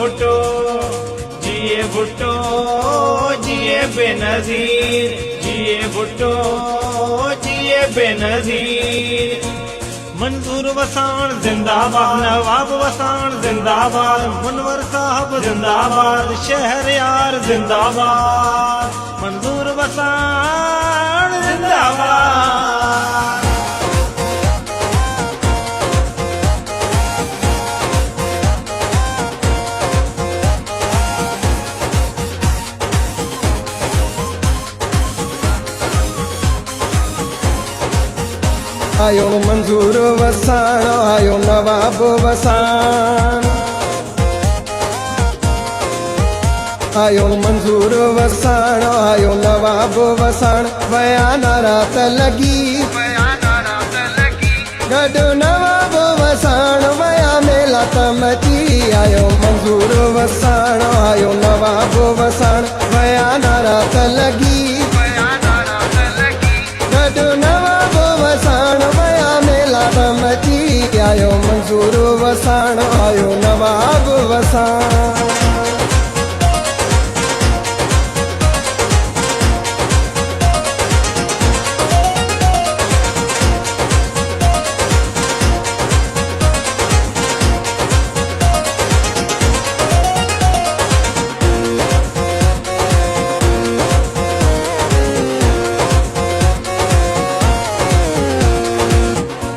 भुट्टो जिए बेनज़ीर, जिए भुट्टो जिए बेनज़ीर। मंजूर वसाण जिंदाबाद, नवाब वसाण जिंदाबाद, मुनवर साहब जिंदाबाद, शहरयार जिंदाबाद। मंजूर वसाण जिंदाबाद। आयो मंजूर वसाण, आयो नवाब वसाण, आयो मंजूर वसाण, आयो नवाब वसाण। वया नारा त लगी, गॾु नवाब वसाण, वया मेला त मची। आयो मंजूर वसाण, आयो नवाब वसाण, वया नारा त लगी, गॾु नवाब वसाण, वया मेला त मची। आयो मंजूर वसाण, आयो नवाब वसाण।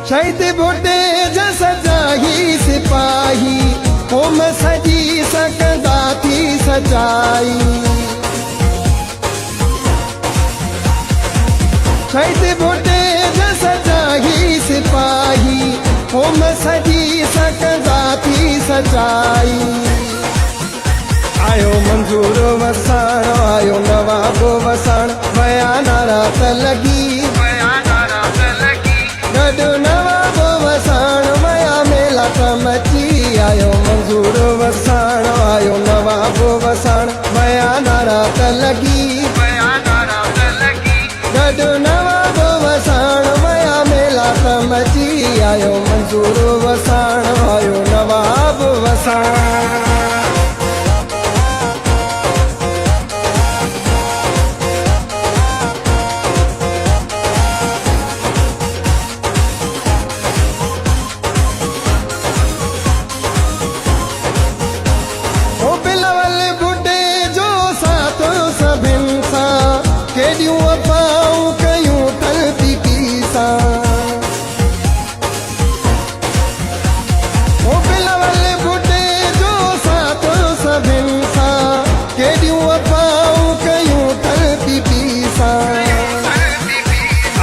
शहीद बुड्ढे जस जाही सिपाही, होम सजी सकदा थी सचाई। शहीद बुड्ढे जस जाही सिपाही, होम सजी सकदा थी सचाई। आयो मंजूर वसाण, आयो नवाब वसाण, वया नारा त लगी, गॾु नवाब वसाण, वया मेला त मची। आयो मंजूर वसाण, आयो नवाब वसाण, वया नारा त लगी, गॾु नवाब वसाण, वया मेला त मची। आयो मंजूर वसाण, आयो नवाब वसाण। केॾियूं अफ़वाहूं कयूं तलबी पीसा, ओ बिलवल बुड्ढे जो साथ सभिनि सां। केॾियूं अफ़वाहूं कयूं तलबी पीसा।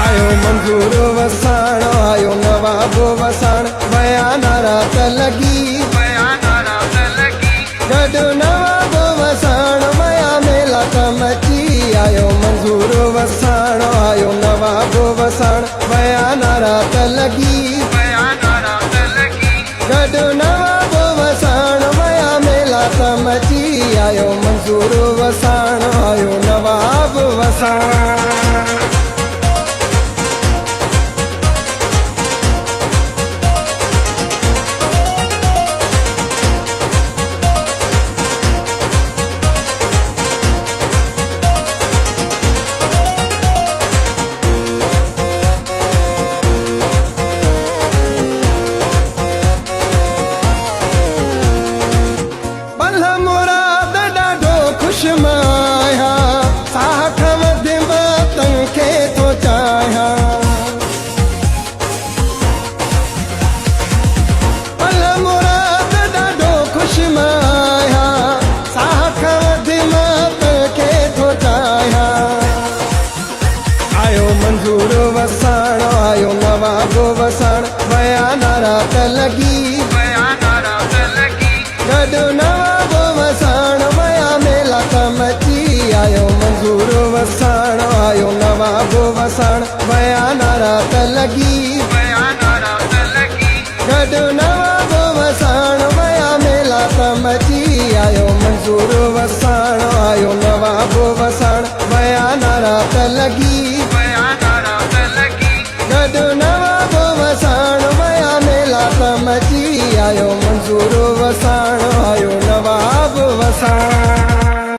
आयो मंजूर वसाण, आयो नवाब वसाण, वया नारा त लगी, गॾु नवाब वसाण, वया मेला त मची। आयो मंजूर वसाण, आयो नवाब वसाण, वया नारा त लगी, गॾु नवाब वसाण, वया मेला त मची। आयो मंजूर वसाण, आयो नवाब वसाण। माया साठ मदिमतन खे तो चाहिया, पल मुराद ॾाढो ख़ुशि माया, साठ मदिमत खे तो चाहिया। आयो मंजूर वसाण, आयो नवाब वसाण, वया नारा त लगी, गॾु नवाब वसाण, वया मेला त मची। आयो मंजूर वसाण, आयो नवाब वसाण, वया नारा त लगी, गॾु नवाब वसाण, वया मेला त मची। आयो मंजूर वसाण, आयो नवाब वसाण, वया नारा त लगी, गॾु नवाब वसाण, वया मेला त मची। आयो मंजूर वसाण, आयो नवाब વસાણ